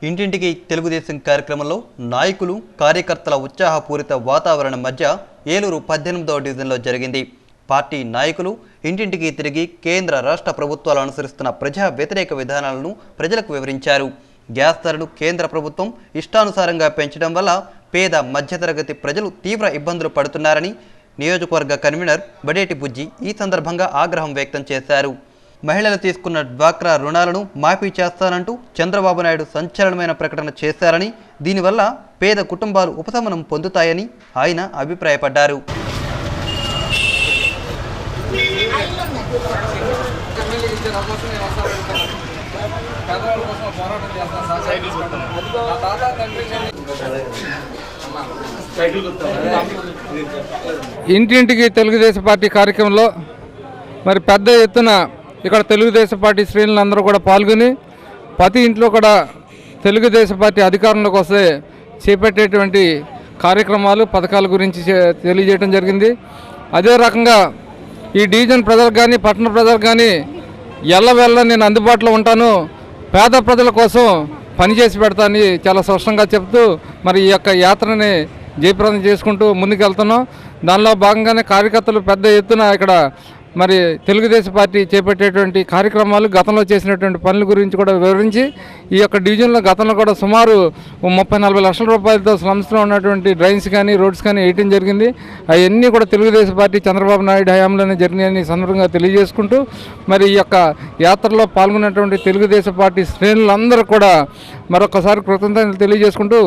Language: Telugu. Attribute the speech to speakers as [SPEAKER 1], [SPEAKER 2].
[SPEAKER 1] ఇంటింటికి తెలుగుదేశం కార్యక్రమంలో నాయకులు కార్యకర్తల ఉత్సాహపూరిత వాతావరణం మధ్య ఏలూరు 18వ డివిజన్లో జరిగింది. పార్టీ నాయకులు ఇంటింటికి తిరిగి కేంద్ర రాష్ట్ర ప్రభుత్వాలు అనుసరిస్తున్న ప్రజా వ్యతిరేక విధానాలను ప్రజలకు వివరించారు. గ్యాస్ ధరలు కేంద్ర ప్రభుత్వం ఇష్టానుసారంగా పెంచడం వల్ల పేద మధ్యతరగతి ప్రజలు తీవ్ర ఇబ్బందులు పడుతున్నారని నియోజకవర్గ కన్వీనర్ బడేటి బుజ్జి ఈ సందర్భంగా ఆగ్రహం వ్యక్తం చేశారు. మహిళలు తీసుకున్న డ్వాక్రా రుణాలను మాఫీ చేస్తానంటూ చంద్రబాబు నాయుడు సంచలనమైన ప్రకటన చేశారని, దీనివల్ల పేద కుటుంబాలు ఉపశమనం పొందుతాయని ఆయన అభిప్రాయపడ్డారు.
[SPEAKER 2] ఇంటింటికి తెలుగుదేశం పార్టీ కార్యక్రమంలో మరి పెద్ద ఎత్తున ఇక్కడ తెలుగుదేశం పార్టీ శ్రేణులందరూ కూడా పాల్గొని ప్రతి ఇంట్లో కూడా తెలుగుదేశం పార్టీ అధికారంలోకి వస్తే చేపట్టేటువంటి కార్యక్రమాలు పథకాల గురించి తెలియజేయడం జరిగింది. అదే రకంగా ఈ డివిజన్ ప్రజలకు కానీ పట్టణ ప్రజలకు కానీ ఎల్లవెల్ల నేను అందుబాటులో ఉంటాను, పేద ప్రజల కోసం పనిచేసి పెడతానని చాలా స్పష్టంగా చెప్తూ మరి ఈ యొక్క యాత్రని జయప్రదం చేసుకుంటూ ముందుకు వెళ్తున్నాం. దానిలో భాగంగానే కార్యకర్తలు పెద్ద ఎత్తున ఇక్కడ మరి తెలుగుదేశం పార్టీ చేపట్టేటువంటి కార్యక్రమాలు గతంలో చేసినటువంటి పనుల గురించి కూడా వివరించి ఈ యొక్క డివిజన్లో గతంలో కూడా సుమారు 30-40 లక్షల రూపాయలతో స్లమ్స్లో ఉన్నటువంటి డ్రైన్స్ కానీ రోడ్స్ కానీ వేయటం జరిగింది. అవన్నీ కూడా తెలుగుదేశం పార్టీ చంద్రబాబు నాయుడు హయాంలోనే జరిగినాయని సందర్భంగా తెలియజేసుకుంటూ మరి ఈ యొక్క యాత్రలో పాల్గొన్నటువంటి తెలుగుదేశం పార్టీ శ్రేణులందరూ కూడా మరొకసారి కృతజ్ఞతలు తెలియజేసుకుంటూ